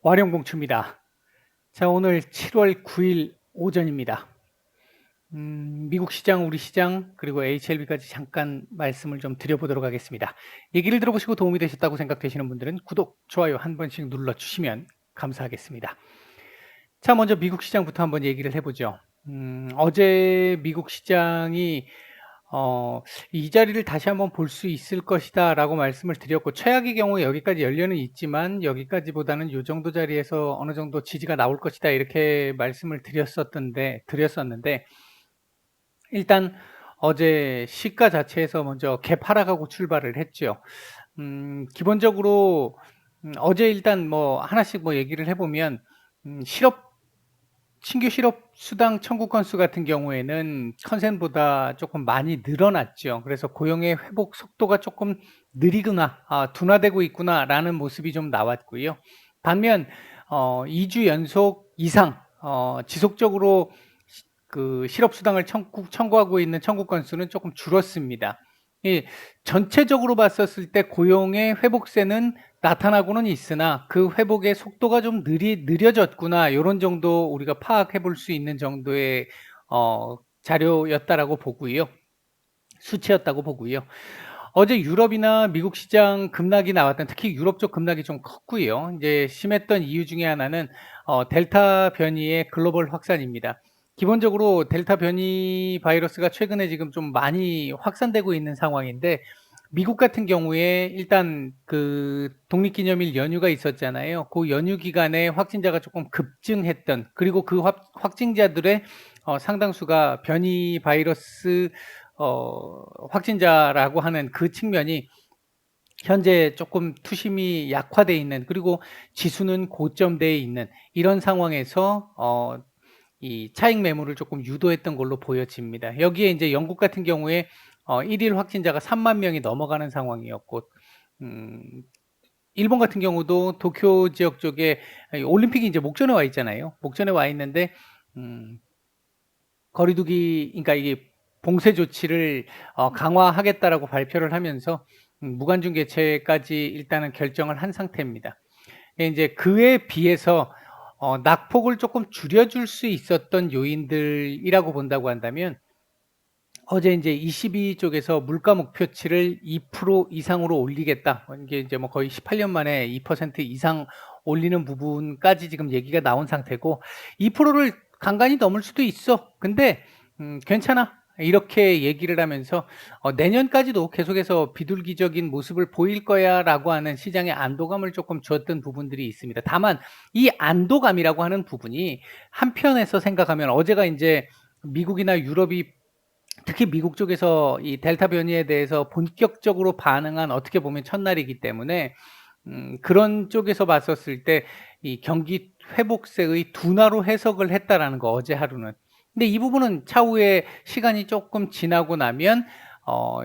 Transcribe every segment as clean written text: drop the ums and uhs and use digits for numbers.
와룡공추입니다. 자, 오늘 7월 9일 오전입니다. 미국 시장, 우리 시장, 그리고 HLB까지 잠깐 말씀을 좀 드려보도록 하겠습니다. 얘기를 들어보시고 도움이 되셨다고 생각되시는 분들은 구독, 좋아요 한 번씩 눌러주시면 감사하겠습니다. 자, 먼저 미국 시장부터 한번 얘기를 해보죠. 어제 미국 시장이 이 자리를 다시 한번 볼 수 있을 것이다 라고 말씀을 드렸고, 최악의 경우에 여기까지 열려는 있지만 여기까지보다는 이 정도 자리에서 어느 정도 지지가 나올 것이다 이렇게 말씀을 드렸었는데 일단 어제 시가 자체에서 먼저 개파락하고 출발을 했죠. 기본적으로 어제 일단 뭐 하나씩 뭐 얘기를 해보면 신규 실업 수당 청구 건수 같은 경우에는 컨센보다 조금 많이 늘어났죠. 그래서 고용의 회복 속도가 조금 느리구나, 둔화되고 있구나라는 모습이 좀 나왔고요. 반면 2주 연속 이상 지속적으로 그 실업 수당을 청구하고 있는 청구 건수는 조금 줄었습니다. 전체적으로 봤었을 때 고용의 회복세는 나타나고는 있으나 그 회복의 속도가 좀 느려졌구나, 요런 정도 우리가 파악해 볼 수 있는 정도의 자료였다라고 보고요. 수치였다고 보고요. 어제 유럽이나 미국 시장 급락이 나왔던, 특히 유럽 쪽 급락이 좀 컸고요. 이제 심했던 이유 중에 하나는 델타 변이의 글로벌 확산입니다. 기본적으로 델타 변이 바이러스가 최근에 지금 좀 많이 확산되고 있는 상황인데, 미국 같은 경우에 일단 그 독립기념일 연휴가 있었잖아요. 그 연휴 기간에 확진자가 조금 급증했던, 그리고 그 확진자들의 상당수가 변이 바이러스 확진자라고 하는 그 측면이 현재 조금 투심이 약화돼 있는, 그리고 지수는 고점대에 있는 이런 상황에서 이 차익 매물을 조금 유도했던 걸로 보여집니다. 여기에 이제 영국 같은 경우에 1일 확진자가 3만 명이 넘어가는 상황이었고, 음, 일본 같은 경우도 도쿄 지역 쪽에 올림픽이 이제 목전에 와 있잖아요. 목전에 와 있는데 거리두기, 그러니까 이게 봉쇄 조치를 강화하겠다라고 발표를 하면서 무관중 개최까지 일단은 결정을 한 상태입니다. 이제 그에 비해서 낙폭을 조금 줄여줄 수 있었던 요인들이라고 본다고 한다면, 어제 이제 ECB 쪽에서 물가 목표치를 2% 이상으로 올리겠다. 이게 이제 뭐 거의 18년 만에 2% 이상 올리는 부분까지 지금 얘기가 나온 상태고, 2%를 간간히 넘을 수도 있어. 근데 괜찮아, 이렇게 얘기를 하면서 내년까지도 계속해서 비둘기적인 모습을 보일 거야라고 하는 시장의 안도감을 조금 주었던 부분들이 있습니다. 다만 이 안도감이라고 하는 부분이 한편에서 생각하면, 어제가 이제 미국이나 유럽이, 특히 미국 쪽에서 이 델타 변이에 대해서 본격적으로 반응한, 어떻게 보면 첫날이기 때문에 그런 쪽에서 봤었을 때 이 경기 회복세의 둔화로 해석을 했다라는 거, 어제 하루는. 근데 이 부분은 차후에 시간이 조금 지나고 나면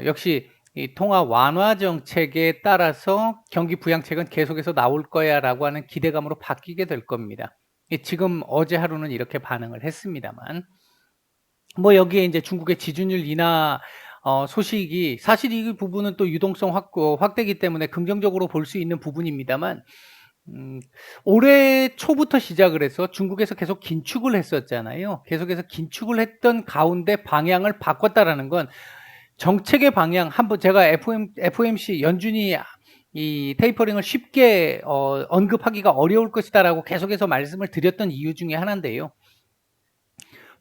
역시 이 통화 완화 정책에 따라서 경기 부양책은 계속해서 나올 거야라고 하는 기대감으로 바뀌게 될 겁니다. 지금 어제 하루는 이렇게 반응을 했습니다만, 뭐 여기에 이제 중국의 지준율 인하 소식이, 사실 이 부분은 또 유동성 확대이기 때문에 긍정적으로 볼 수 있는 부분입니다만, 올해 초부터 시작을 해서 중국에서 계속 긴축을 했었잖아요. 계속해서 긴축을 했던 가운데 방향을 바꿨다라는 건, 정책의 방향, 한번 제가 FOMC 연준이 이 테이퍼링을 쉽게 언급하기가 어려울 것이다라고 계속해서 말씀을 드렸던 이유 중에 하나인데요.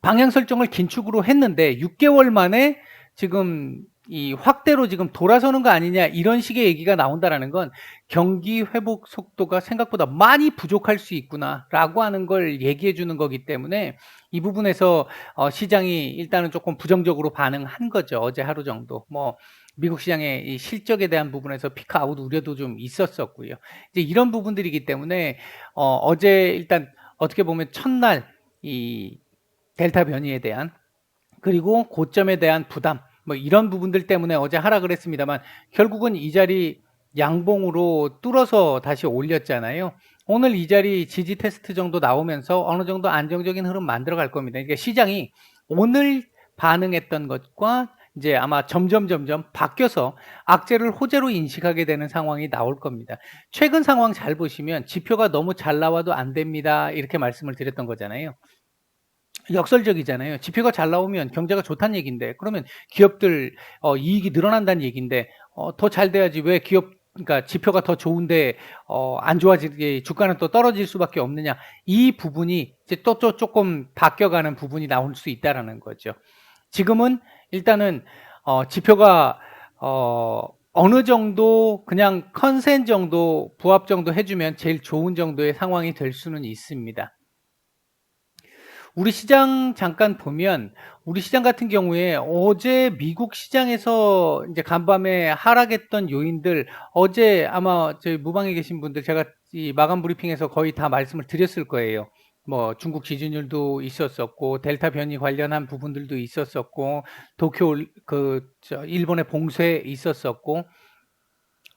방향 설정을 긴축으로 했는데 6개월 만에 지금 이 확대로 지금 돌아서는 거 아니냐, 이런 식의 얘기가 나온다라는 건 경기 회복 속도가 생각보다 많이 부족할 수 있구나라고 하는 걸 얘기해 주는 거기 때문에, 이 부분에서 시장이 일단은 조금 부정적으로 반응한 거죠. 어제 하루 정도 뭐 미국 시장의 이 실적에 대한 부분에서 피크아웃 우려도 좀 있었었고요. 이제 이런 부분들이기 때문에 어제 일단 어떻게 보면 첫날 이 델타 변이에 대한, 그리고 고점에 대한 부담, 뭐 이런 부분들 때문에 어제 하락을 했습니다만, 결국은 이 자리 양봉으로 뚫어서 다시 올렸잖아요. 오늘 이 자리 지지 테스트 정도 나오면서 어느 정도 안정적인 흐름 만들어 갈 겁니다. 그러니까 시장이 오늘 반응했던 것과 이제 아마 점점 바뀌어서 악재를 호재로 인식하게 되는 상황이 나올 겁니다. 최근 상황 잘 보시면 "지표가 너무 잘 나와도 안 됩니다." 이렇게 말씀을 드렸던 거잖아요. 역설적이잖아요. 지표가 잘 나오면 경제가 좋다는 얘기인데, 그러면 기업들 이익이 늘어난다는 얘기인데 더 잘 돼야지 왜 그러니까 지표가 더 좋은데 안 좋아지게 주가는 또 떨어질 수밖에 없느냐. 이 부분이 이제 또 조금 바뀌어가는 부분이 나올 수 있다라는 거죠. 지금은 일단은 지표가 어느 정도 그냥 컨센 정도, 부합 정도 해 주면 제일 좋은 정도의 상황이 될 수는 있습니다. 우리 시장 잠깐 보면, 우리 시장 같은 경우에 어제 미국 시장에서 이제 간밤에 하락했던 요인들, 어제 아마 저희 무방에 계신 분들 제가 이 마감 브리핑에서 거의 다 말씀을 드렸을 거예요. 뭐 중국 지준율도 있었었고, 델타 변이 관련한 부분들도 있었었고, 도쿄 일본의 봉쇄 있었었고,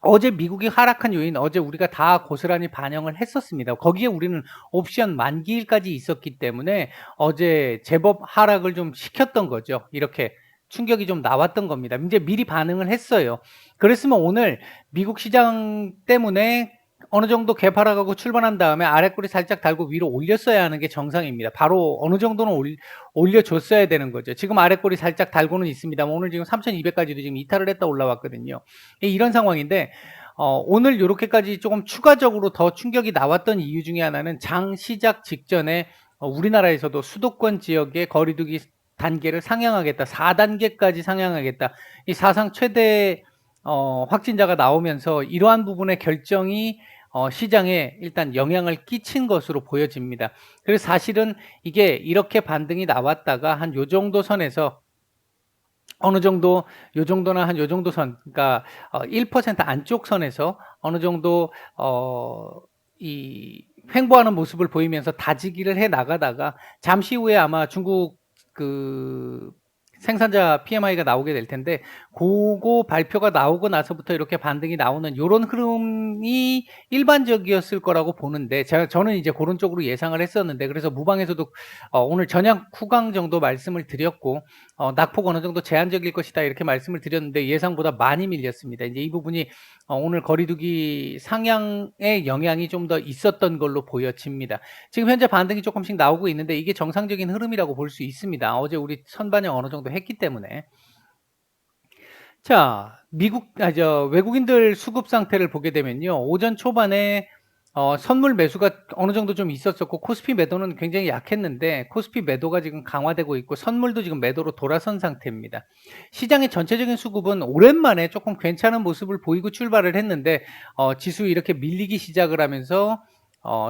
어제 미국이 하락한 요인, 어제 우리가 다 고스란히 반영을 했었습니다. 거기에 우리는 옵션 만기일까지 있었기 때문에 어제 제법 하락을 좀 시켰던 거죠. 이렇게 충격이 좀 나왔던 겁니다. 이제 미리 반응을 했어요. 그랬으면 오늘 미국 시장 때문에 어느 정도 개파락하고 출발한 다음에 아랫꼬리 살짝 달고 위로 올렸어야 하는 게 정상입니다. 바로 어느 정도는 올려줬어야 되는 거죠. 지금 아랫꼬리 살짝 달고는 있습니다만 오늘 지금 3,200까지도 지금 이탈을 했다 올라왔거든요. 이런 상황인데 오늘 요렇게까지 조금 추가적으로 더 충격이 나왔던 이유 중에 하나는 장 시작 직전에 우리나라에서도 수도권 지역의 거리두기 단계를 상향하겠다, 4단계까지 상향하겠다, 이 사상 최대 확진자가 나오면서 이러한 부분의 결정이 시장에 일단 영향을 끼친 것으로 보여집니다. 그래서 사실은 이게 이렇게 반등이 나왔다가 한 요 정도 선에서 어느 정도, 요 정도나 한 요 정도 선, 그러니까 1% 안쪽 선에서 어느 정도 이 횡보하는 모습을 보이면서 다지기를 해 나가다가 잠시 후에 아마 중국 생산자 PMI가 나오게 될 텐데, 그거 발표가 나오고 나서부터 이렇게 반등이 나오는 요런 흐름이 일반적이었을 거라고 보는데, 저는 이제 그런 쪽으로 예상을 했었는데, 그래서 무방에서도 오늘 저녁 후강 정도 말씀을 드렸고, 낙폭 어느 정도 제한적일 것이다 이렇게 말씀을 드렸는데 예상보다 많이 밀렸습니다. 이제 이 부분이 오늘 거리두기 상향의 영향이 좀 더 있었던 걸로 보여집니다. 지금 현재 반등이 조금씩 나오고 있는데 이게 정상적인 흐름이라고 볼 수 있습니다. 어제 우리 선반영 어느 정도 했기 때문에. 자, 외국인들 수급 상태를 보게 되면요. 오전 초반에 선물 매수가 어느 정도 좀 있었었고, 코스피 매도는 굉장히 약했는데, 코스피 매도가 지금 강화되고 있고, 선물도 지금 매도로 돌아선 상태입니다. 시장의 전체적인 수급은 오랜만에 조금 괜찮은 모습을 보이고 출발을 했는데, 지수 이렇게 밀리기 시작을 하면서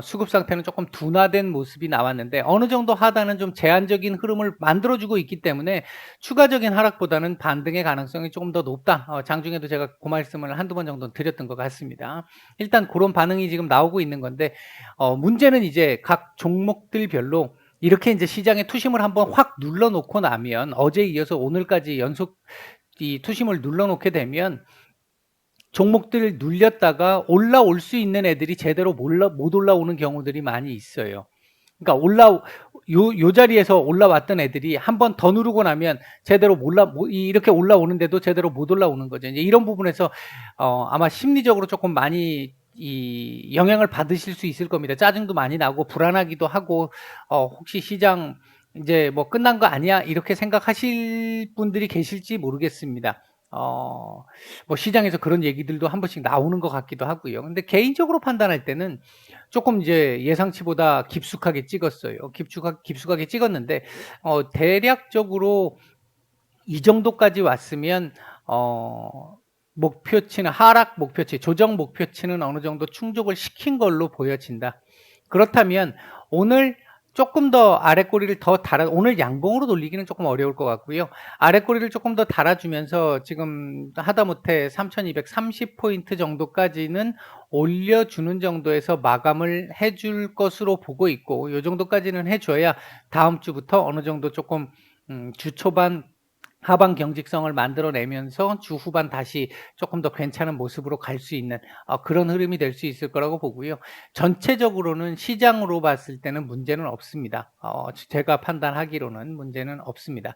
수급 상태는 조금 둔화된 모습이 나왔는데, 어느 정도 하단은 좀 제한적인 흐름을 만들어주고 있기 때문에 추가적인 하락보다는 반등의 가능성이 조금 더 높다. 장중에도 제가 그 말씀을 한두 번 정도 드렸던 것 같습니다. 일단 그런 반응이 지금 나오고 있는 건데, 문제는 이제 각 종목들별로 이렇게 이제 시장에 투심을 한번 확 눌러놓고 나면, 어제 이어서 오늘까지 연속 이 투심을 눌러놓게 되면 종목들을 눌렸다가 올라올 수 있는 애들이 제대로 못 올라오는 경우들이 많이 있어요. 그러니까 요 자리에서 올라왔던 애들이 한 번 더 누르고 나면 제대로 이렇게 올라오는데도 제대로 못 올라오는 거죠. 이제 이런 부분에서 아마 심리적으로 조금 많이 이 영향을 받으실 수 있을 겁니다. 짜증도 많이 나고 불안하기도 하고, 혹시 시장 이제 뭐 끝난 거 아니야? 이렇게 생각하실 분들이 계실지 모르겠습니다. 뭐 시장에서 그런 얘기들도 한 번씩 나오는 것 같기도 하고요. 근데 개인적으로 판단할 때는 조금 이제 예상치보다 깊숙하게 찍었어요. 깊숙하게 찍었는데, 대략적으로 이 정도까지 왔으면, 하락 목표치, 조정 목표치는 어느 정도 충족을 시킨 걸로 보여진다. 그렇다면 오늘 조금 더 아랫꼬리를 더 오늘 양봉으로 돌리기는 조금 어려울 것 같고요. 아랫꼬리를 조금 더 달아주면서 지금 하다못해 3,230포인트 정도까지는 올려주는 정도에서 마감을 해줄 것으로 보고 있고, 요 정도까지는 해줘야 다음 주부터 어느 정도 조금 주 초반 하방 경직성을 만들어내면서 주 후반 다시 조금 더 괜찮은 모습으로 갈 수 있는 그런 흐름이 될 수 있을 거라고 보고요. 전체적으로는 시장으로 봤을 때는 문제는 없습니다. 제가 판단하기로는 문제는 없습니다.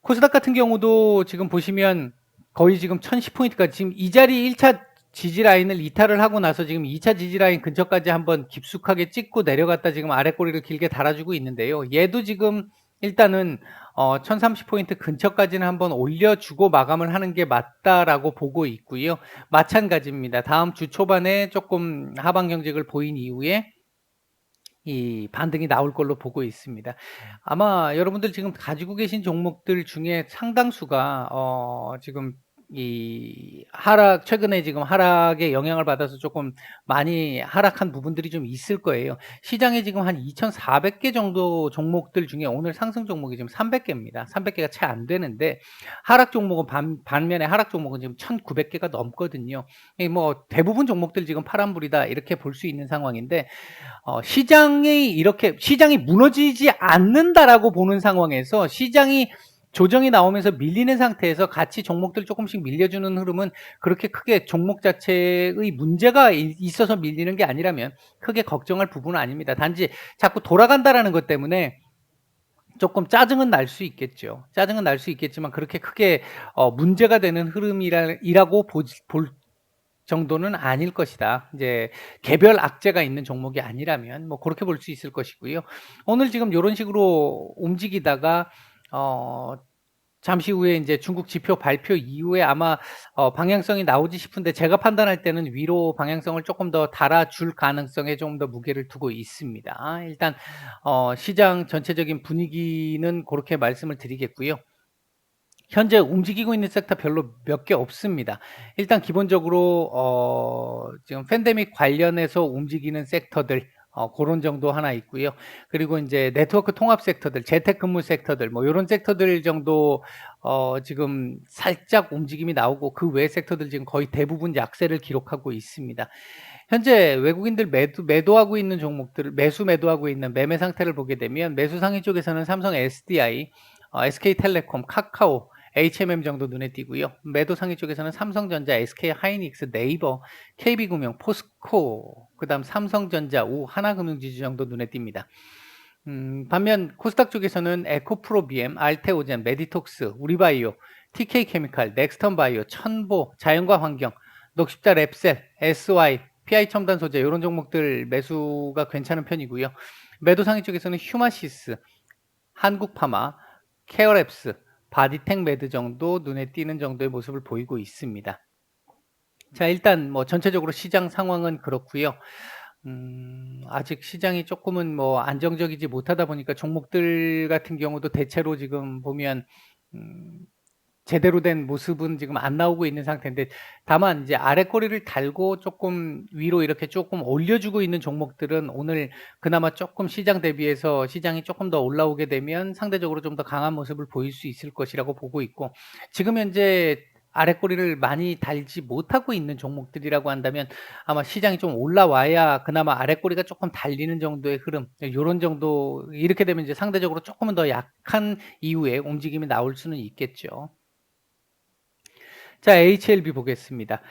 코스닥 같은 경우도 지금 보시면 거의 지금 1010포인트까지 지금 이 자리 1차 지지 라인을 이탈을 하고 나서 지금 2차 지지 라인 근처까지 한번 깊숙하게 찍고 내려갔다 지금 아래 꼬리를 길게 달아주고 있는데요. 얘도 지금 일단은 1030포인트 근처까지는 한번 올려주고 마감을 하는 게 맞다라고 보고 있고요. 마찬가지입니다. 다음 주 초반에 조금 하방 경직을 보인 이후에 이 반등이 나올 걸로 보고 있습니다. 아마 여러분들 지금 가지고 계신 종목들 중에 상당수가 지금 이 최근에 지금 하락의 영향을 받아서 조금 많이 하락한 부분들이 좀 있을 거예요. 시장에 지금 한 2,400개 정도 종목들 중에 오늘 상승 종목이 지금 300개입니다. 300개가 채 안 되는데 하락 종목은 반면에 하락 종목은 지금 1,900개가 넘거든요. 뭐 대부분 종목들 지금 파란불이다 이렇게 볼 수 있는 상황인데 시장이 무너지지 않는다라고 보는 상황에서 시장이 조정이 나오면서 밀리는 상태에서 같이 종목들 조금씩 밀려주는 흐름은 그렇게 크게 종목 자체의 문제가 있어서 밀리는 게 아니라면 크게 걱정할 부분은 아닙니다. 단지 자꾸 돌아간다라는 것 때문에 조금 짜증은 날 수 있겠죠. 짜증은 날 수 있겠지만 그렇게 크게 문제가 되는 흐름이라고 볼 정도는 아닐 것이다. 이제 개별 악재가 있는 종목이 아니라면 뭐 그렇게 볼 수 있을 것이고요. 오늘 지금 요런 식으로 움직이다가 잠시 후에 이제 중국 지표 발표 이후에 아마 방향성이 나오지 싶은데 제가 판단할 때는 위로 방향성을 조금 더 달아줄 가능성에 좀 더 무게를 두고 있습니다. 일단 시장 전체적인 분위기는 그렇게 말씀을 드리겠고요. 현재 움직이고 있는 섹터 별로 몇 개 없습니다. 일단 기본적으로 지금 팬데믹 관련해서 움직이는 섹터들 고런 정도 하나 있고요. 그리고 이제 네트워크 통합 섹터들, 재택근무 섹터들 뭐 요런 섹터들 정도 지금 살짝 움직임이 나오고 그 외 섹터들 지금 거의 대부분 약세를 기록하고 있습니다. 현재 외국인들 매도하고 있는 종목들을 매도하고 있는 매매 상태를 보게 되면 매수 상위 쪽에서는 삼성 SDI, SK텔레콤, 카카오, HMM 정도 눈에 띄고요. 매도 상위 쪽에서는 삼성전자, SK하이닉스, 네이버, KB금융, 포스코, 그다음 삼성전자, 하나금융지주 정도 눈에 띕니다. 반면 코스닥 쪽에서는 에코프로비엠, 알테오젠, 메디톡스, 우리바이오, TK케미칼, 넥스턴바이오, 천보, 자연과 환경, 녹십자 랩셀, SY, PI첨단 소재 이런 종목들 매수가 괜찮은 편이고요. 매도 상위 쪽에서는 휴마시스, 한국파마, 케어랩스, 바디텍 매드 정도 눈에 띄는 정도의 모습을 보이고 있습니다. 자, 일단 뭐 전체적으로 시장 상황은 그렇고요. 아직 시장이 조금은 뭐 안정적이지 못하다 보니까 종목들 같은 경우도 대체로 지금 보면 제대로 된 모습은 지금 안 나오고 있는 상태인데 다만 이제 아래 꼬리를 달고 조금 위로 이렇게 조금 올려주고 있는 종목들은 오늘 그나마 조금 시장 대비해서 시장이 조금 더 올라오게 되면 상대적으로 좀 더 강한 모습을 보일 수 있을 것이라고 보고 있고 지금 현재 아래 꼬리를 많이 달지 못하고 있는 종목들이라고 한다면 아마 시장이 좀 올라와야 그나마 아래 꼬리가 조금 달리는 정도의 흐름 요런 정도 이렇게 되면 이제 상대적으로 조금은 더 약한 이후에 움직임이 나올 수는 있겠죠. 자, HLB 보겠습니다.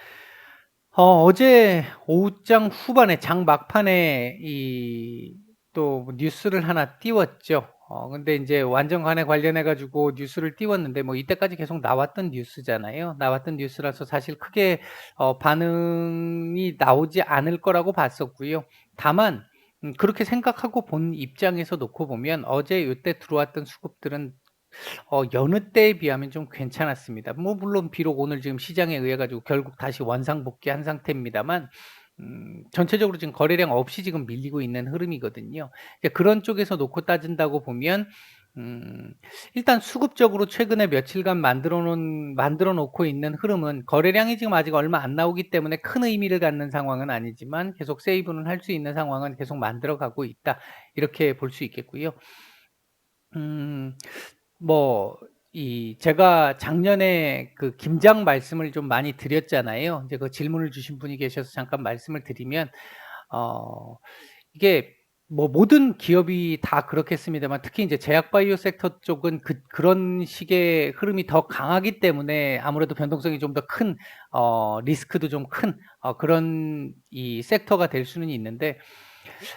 어제 오후장 후반에 장 막판에 또 뉴스를 하나 띄웠죠. 근데 이제 완전간에 관련해 가지고 뉴스를 띄웠는데 뭐 이때까지 계속 나왔던 뉴스잖아요. 나왔던 뉴스라서 사실 크게 반응이 나오지 않을 거라고 봤었고요. 다만 그렇게 생각하고 본 입장에서 놓고 보면 어제 요때 들어왔던 수급들은 여느 때에 비하면 좀 괜찮았습니다. 뭐 물론 비록 오늘 지금 시장에 의해 가지고 결국 다시 원상복귀한 상태입니다만 전체적으로 지금 거래량 없이 지금 밀리고 있는 흐름이거든요. 그런 쪽에서 놓고 따진다고 보면 일단 수급적으로 최근에 며칠간 만들어 놓고 있는 흐름은 거래량이 지금 아직 얼마 안 나오기 때문에 큰 의미를 갖는 상황은 아니지만 계속 세이브는 할 수 있는 상황은 계속 만들어 가고 있다. 이렇게 볼 수 있겠고요. 뭐 제가 작년에 그 김장 말씀을 좀 많이 드렸잖아요. 이제 그 질문을 주신 분이 계셔서 잠깐 말씀을 드리면 이게 뭐 모든 기업이 다 그렇겠습니다만 특히 이제 제약 바이오 섹터 쪽은 그런 식의 흐름이 더 강하기 때문에 아무래도 변동성이 좀 더 큰 리스크도 좀 큰 그런 이 섹터가 될 수는 있는데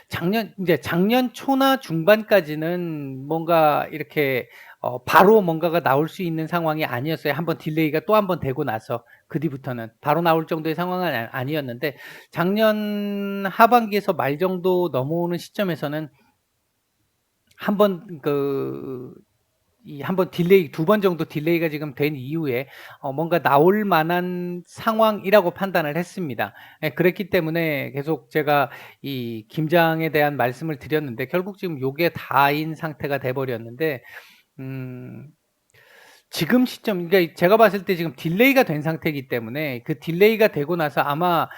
작년 초나 중반까지는 뭔가 이렇게 바로 뭔가가 나올 수 있는 상황이 아니었어요. 한번 딜레이가 또 한 번 되고 나서 그 뒤부터는 바로 나올 정도의 상황은 아니었는데 작년 하반기에서 말 정도 넘어오는 시점에서는 한번그 이 한 번 딜레이 2번 정도 딜레이가 지금 된 이후에 뭔가 나올 만한 상황이라고 판단을 했습니다. 예, 그랬기 때문에 계속 제가 이 김장에 대한 말씀을 드렸는데 결국 지금 요게 다인 상태가 돼 버렸는데 음 지금 시점 그러니까 제가 봤을 때 지금 딜레이가 된 상태이기 때문에 그 딜레이가 되고 나서 아마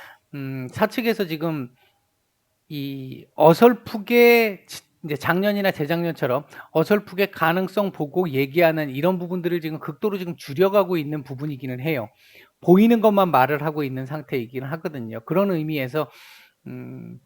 사측에서 지금 이 어설프게 이제 작년이나 재작년처럼 어설프게 가능성 보고 얘기하는 이런 부분들을 지금 극도로 지금 줄여가고 있는 부분이기는 해요. 보이는 것만 말을 하고 있는 상태이기는 하거든요. 그런 의미에서 음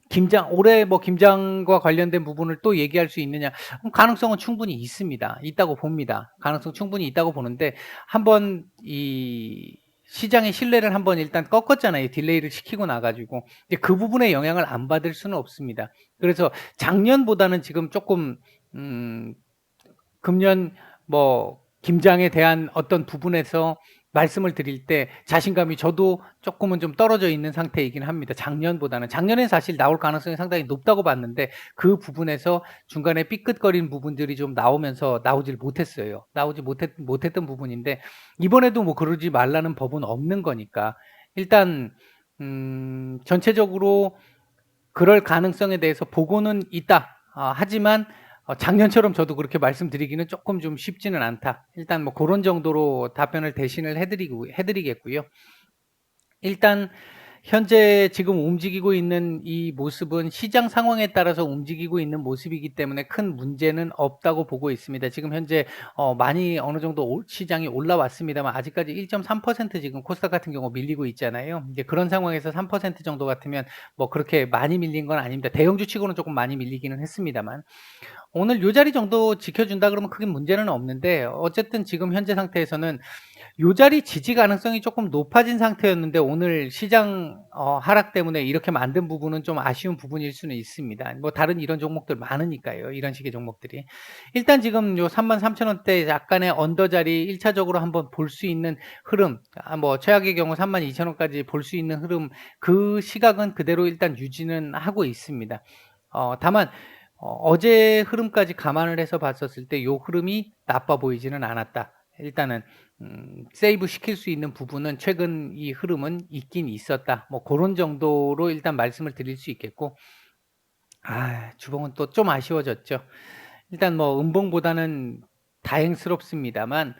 김장 뭐 김장과 관련된 부분을 또 얘기할 수 있느냐? 가능성은 충분히 있습니다. 있다고 봅니다. 가능성 충분히 있다고 보는데 한번 이 시장의 신뢰를 한번 일단 꺾었잖아요. 딜레이를 시키고 나 가지고. 근데 그 부분에 영향을 안 받을 수는 없습니다. 그래서 작년보다는 지금 조금 음 금년 뭐 김장에 대한 어떤 부분에서 말씀을 드릴 때 자신감이 저도 조금은 좀 떨어져 있는 상태이긴 합니다. 작년보다는. 작년엔 사실 나올 가능성이 상당히 높다고 봤는데 그 부분에서 중간에 삐끗거린 부분들이 좀 나오면서 나오질 못했어요. 나오지 못했던 부분인데 이번에도 뭐 그러지 말라는 법은 없는 거니까 일단 전체적으로 그럴 가능성에 대해서 보고는 있다. 하지만 작년처럼 저도 그렇게 말씀드리기는 조금 좀 쉽지는 않다. 일단 뭐 고런 정도로 답변을 대신을 해 드리겠고요. 일단 현재 지금 움직이고 있는 이 모습은 시장 상황에 따라서 움직이고 있는 모습이기 때문에 큰 문제는 없다고 보고 있습니다. 지금 현재 많이 어느 정도 시장이 올라왔습니다만 아직까지 1.3% 지금 코스닥 같은 경우 밀리고 있잖아요. 이제 그런 상황에서 3% 정도 같으면 뭐 그렇게 많이 밀린 건 아닙니다. 대형주 치고는 조금 많이 밀리기는 했습니다만 오늘 요 자리 정도 지켜준다 그러면 크게 문제는 없는데 어쨌든 지금 현재 상태에서는 요 자리 지지 가능성이 조금 높아진 상태였는데 오늘 시장 하락 때문에 이렇게 만든 부분은 좀 아쉬운 부분일 수는 있습니다. 뭐 다른 이런 종목들 많으니까요. 이런 식의 종목들이. 일단 지금 요 33,000 원대 약간의 언더 자리 1 차적으로 한번 볼 수 있는 흐름 뭐 최악의 경우 32,000 원까지 볼 수 있는 흐름 그 시각은 그대로 일단 유지는 하고 있습니다. 다만 어제 흐름까지 감안을 해서 봤었을 때 요 흐름이 나빠 보이지는 않았다. 일단은 세이브 시킬 수 있는 부분은 최근 이 흐름은 있긴 있었다. 뭐 고런 정도로 일단 말씀을 드릴 수 있겠고 주봉은 또 좀 아쉬워졌죠. 일단 뭐 음봉보다는 다행스럽습니다만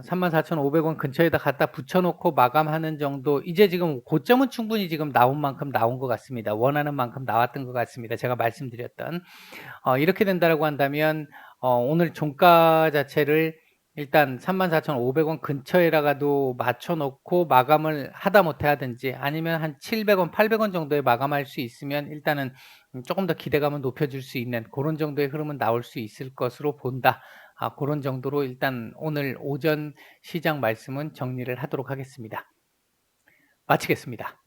34,500원 근처에다 갖다 붙여 놓고 마감하는 정도 이제 지금 고점은 충분히 지금 나온 만큼 나온 것 같습니다. 원하는 만큼 나왔던 것 같습니다. 제가 말씀드렸던. 이렇게 된다라고 한다면 오늘 종가 자체를 일단 34,500원 근처에다가도 맞춰 놓고 마감을 하다못해 하든지 아니면 한 700 원, 800 원 정도에 마감할 수 있으면 일단은 조금 더 기대감을 높여줄 수 있는 고런 정도의 흐름은 나올 수 있을 것으로 본다. 고런 정도로 일단 오늘 오전 시장 말씀은 정리를 하도록 하겠습니다. 마치겠습니다.